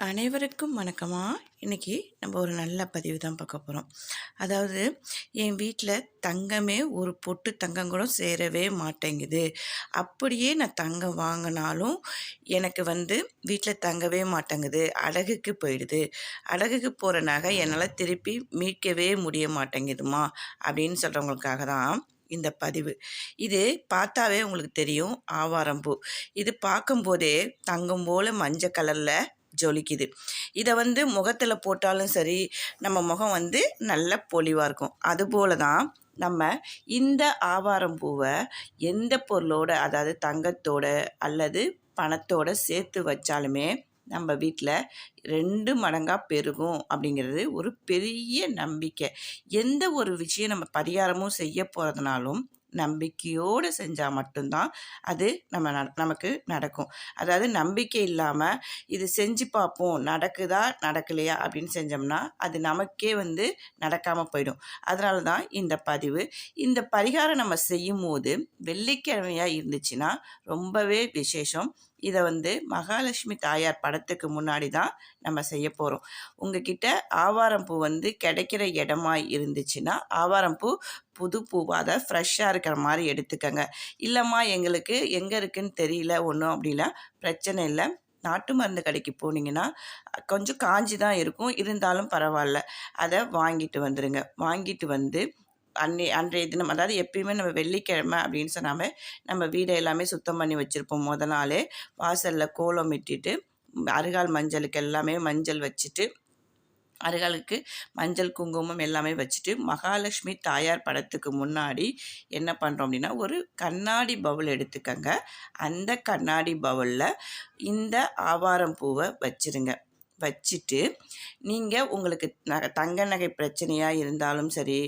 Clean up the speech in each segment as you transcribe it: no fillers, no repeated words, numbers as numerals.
அனைவருக்கும் வணக்கமா. இன்னைக்கு நம்ம ஒரு நல்ல பதிவு தான் பார்க்க போகிறோம். அதாவது என் வீட்டில் தங்கமே ஒரு பொட்டு தங்கம் கூட சேரவே மாட்டேங்குது. அப்படியே நான் தங்கம் வாங்கினாலும் எனக்கு வீட்டில் தங்கவே மாட்டேங்குது, அடகுக்கு போயிடுது. அடகுக்கு போகிற நகை என்னால் திருப்பி மீட்கவே முடிய மாட்டேங்குதுமா அப்படின்னு சொல்கிறவங்களுக்காக தான் இந்த பதிவு. இது பார்த்தாவே உங்களுக்கு தெரியும், ஆவாரம் பூ. இது பார்க்கும்போதே தங்கம் போல் மஞ்சள் கலரில் ஜொலிக்குது. இதை முகத்தில் போட்டாலும் சரி, நம்ம முகம் நல்ல பொலிவாக இருக்கும். அதுபோல தான் நம்ம இந்த ஆவாரம் பூவை எந்த பொருளோட, அதாவது தங்கத்தோட அல்லது பணத்தோட சேர்த்து வச்சாலுமே நம்ம வீட்டில் 2 மடங்காக பெருகும் அப்படிங்கிறது ஒரு பெரிய நம்பிக்கை. எந்த ஒரு விஷயம் நம்ம பரிகாரமும் செய்ய போகிறதுனாலும் நம்பிக்கையோடு செஞ்சால் மட்டும்தான் அது நமக்கு நடக்கும். அதாவது நம்பிக்கை இல்லாமல் இது செஞ்சு பார்ப்போம், நடக்குதா நடக்கலையா அப்படின்னு செஞ்சோம்னா அது நமக்கே நடக்காமல் போயிடும். அதனால தான் இந்த பதிவு. இந்த பரிகாரம் நம்ம செய்யும் போது வெள்ளிக்கிழமையாக இருந்துச்சுன்னா ரொம்பவே விசேஷம். இதை மகாலட்சுமி தாயார் படத்துக்கு முன்னாடி தான் நம்ம செய்ய போகிறோம். உங்ககிட்ட ஆவாரம் பூ கிடைக்கிற இடமா இருந்துச்சுன்னா ஆவாரம் பூ புது பூவாக, அதை ஃப்ரெஷ்ஷாக இருக்கிற மாதிரி எடுத்துக்கங்க. இல்லைம்மா எங்களுக்கு எங்கே இருக்குதுன்னு தெரியல ஒன்றும் அப்படிலாம் பிரச்சனை இல்லை. நாட்டு மருந்து கடைக்கு போனீங்கன்னா கொஞ்சம் காஞ்சி தான் இருக்கும், இருந்தாலும் பரவாயில்ல, அதை வாங்கிட்டு வந்துடுங்க. வாங்கிட்டு அன்றைய தினம், அதாவது எப்பயுமே நம்ம வெள்ளிக்கிழமை அப்படின்னு சொன்னாமல் நம்ம வீடை எல்லாமே சுத்தம் பண்ணி வச்சுருப்போம். நாளே வாசலில் கோலம் இட்டுட்டு அருகால் மஞ்சளுக்கு எல்லாமே மஞ்சள் வச்சுட்டு, அருகாலுக்கு மஞ்சள் குங்குமம் எல்லாமே வச்சுட்டு மகாலட்சுமி தாயார் படத்துக்கு முன்னாடி என்ன பண்ணுறோம் அப்படின்னா, ஒரு கண்ணாடி பவுல் எடுத்துக்கங்க. அந்த கண்ணாடி பவுலில் இந்த ஆவாரம் பூவை வச்சுருங்க. வச்சுட்டு நீங்கள் உங்களுக்கு தங்க நகை பிரச்சனையாக இருந்தாலும் சரி,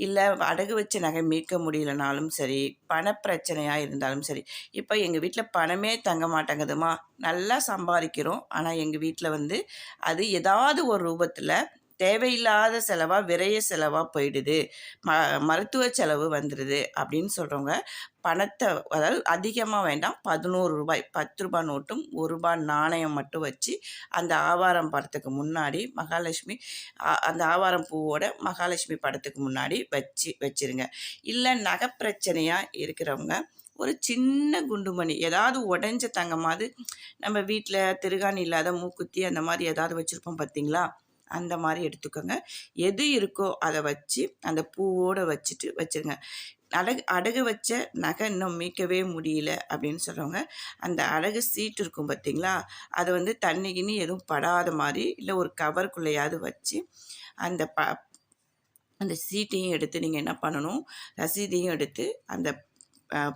இல்லை அடகு வச்ச நகை மீட்க முடியலனாலும் சரி, பணப்பிரச்சனையாக இருந்தாலும் சரி. இப்போ எங்கள் வீட்டில் பணமே தங்க மாட்டேங்குதுமா, நல்லா சம்பாதிக்கிறோம், ஆனால் எங்கள் வீட்டில் அது ஏதாவது ஒரு ரூபத்தில் தேவையில்லாத செலவாக, விரைய செலவாக போயிடுது, மருத்துவ செலவு வந்துடுது அப்படின்னு சொல்கிறவங்க பணத்தை, அதாவது அதிகமாக வேண்டாம், 11 ரூபாய் 10 ரூபாய் நோட்டும் 1 ரூபாய் நாணயம் மட்டும் வச்சு அந்த ஆவாரம் படத்துக்கு முன்னாடி மகாலட்சுமி, அந்த ஆவாரம் பூவோட மகாலட்சுமி படத்துக்கு முன்னாடி வச்சிருங்க. இல்லை நகை பிரச்சனையாக இருக்கிறவங்க ஒரு சின்ன குண்டுமணி, ஏதாவது உடஞ்ச தங்கமாவது, நம்ம வீட்டில் திருகாணி இல்லாத மூக்குத்தி அந்த மாதிரி ஏதாவது வச்சுருப்போம் பார்த்தீங்களா, அந்த மாதிரி எடுத்துக்கோங்க. எது இருக்கோ அதை வச்சு அந்த பூவோடு வச்சுருங்க. அடகு வச்ச நகை இன்னும் மீட்கவே முடியல அப்படின்னு சொல்கிறவங்க அந்த அடகு சீட்டு இருக்கும் பார்த்தீங்களா, அதை தண்ணி கிண்ணி எதுவும் படாத மாதிரி இல்லை ஒரு கவருக்குள்ளையாவது வச்சு அந்த சீட்டையும் எடுத்து நீங்கள் என்ன பண்ணணும், ரசீதையும் எடுத்து அந்த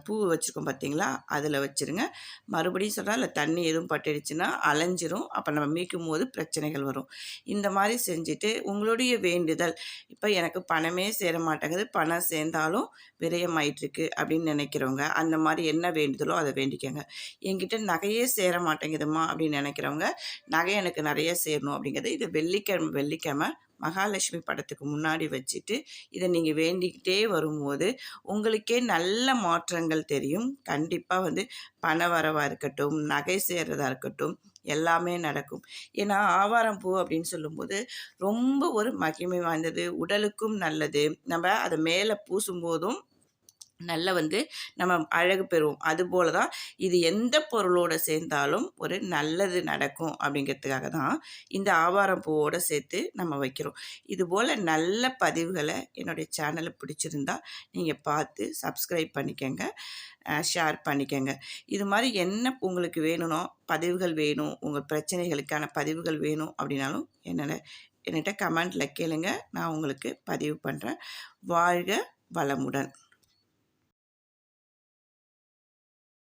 பூ வச்சுருக்கோம் பார்த்தீங்களா, அதில் வச்சுருங்க. மறுபடியும் சொல்கிறேன், இல்லை தண்ணி எதுவும் பட்டுடுச்சுன்னா அலைஞ்சிரும், அப்போ நம்ம மீட்கும் போது பிரச்சனைகள் வரும். இந்த மாதிரி செஞ்சுட்டு உங்களுடைய வேண்டுதல், இப்போ எனக்கு பணமே சேர மாட்டேங்குது, பணம் சேர்ந்தாலும் விரயமாயிட்டுருக்கு அப்படின்னு நினைக்கிறவங்க அந்த மாதிரி என்ன வேண்டுதலோ அதை வேண்டிக்கோங்க. என்கிட்ட நகையே சேர மாட்டேங்குதுமா அப்படின்னு நினைக்கிறவங்க, நகை எனக்கு நிறைய சேரணும் அப்படிங்கிறது, இது வெள்ளிக்கிழமை மகாலட்சுமி படத்துக்கு முன்னாடி வச்சுட்டு இதை நீங்கள் வேண்டிக்கிட்டே வரும்போது உங்களுக்கே நல்ல மாற்றங்கள் தெரியும். கண்டிப்பாக பண வரவாக இருக்கட்டும், நகை சேர்றதாக இருக்கட்டும், எல்லாமே நடக்கும். ஏன்னா ஆவாரம் பூ அப்படின்னு சொல்லும்போது ரொம்ப ஒரு மகிமை வாய்ந்தது, உடலுக்கும் நல்லது. நம்ம அதை மேலே பூசும்போதும் நல்ல நம்ம அழகு பெறுவோம். அதுபோல தான் இது எந்த பொருளோடு சேர்ந்தாலும் ஒரு நல்லது நடக்கும் அப்படிங்கிறதுக்காக தான் இந்த ஆவாரம் பூவோடு சேர்த்து நம்ம வைக்கிறோம். இதுபோல் நல்ல பதிவுகளை என்னுடைய சேனலை பிடிச்சிருந்தா நீங்கள் பார்த்து சப்ஸ்கிரைப் பண்ணிக்கங்க, ஷேர் பண்ணிக்கங்க. இது மாதிரி என்ன உங்களுக்கு வேணும்னோ பதிவுகள் வேணும், உங்கள் பிரச்சனைகளுக்கான பதிவுகள் வேணும் அப்படின்னாலும் என்கிட்ட கமெண்டில் கேளுங்க, நான் உங்களுக்கு பதிவு பண்ணுறேன். வாழ்க வளமுடன்.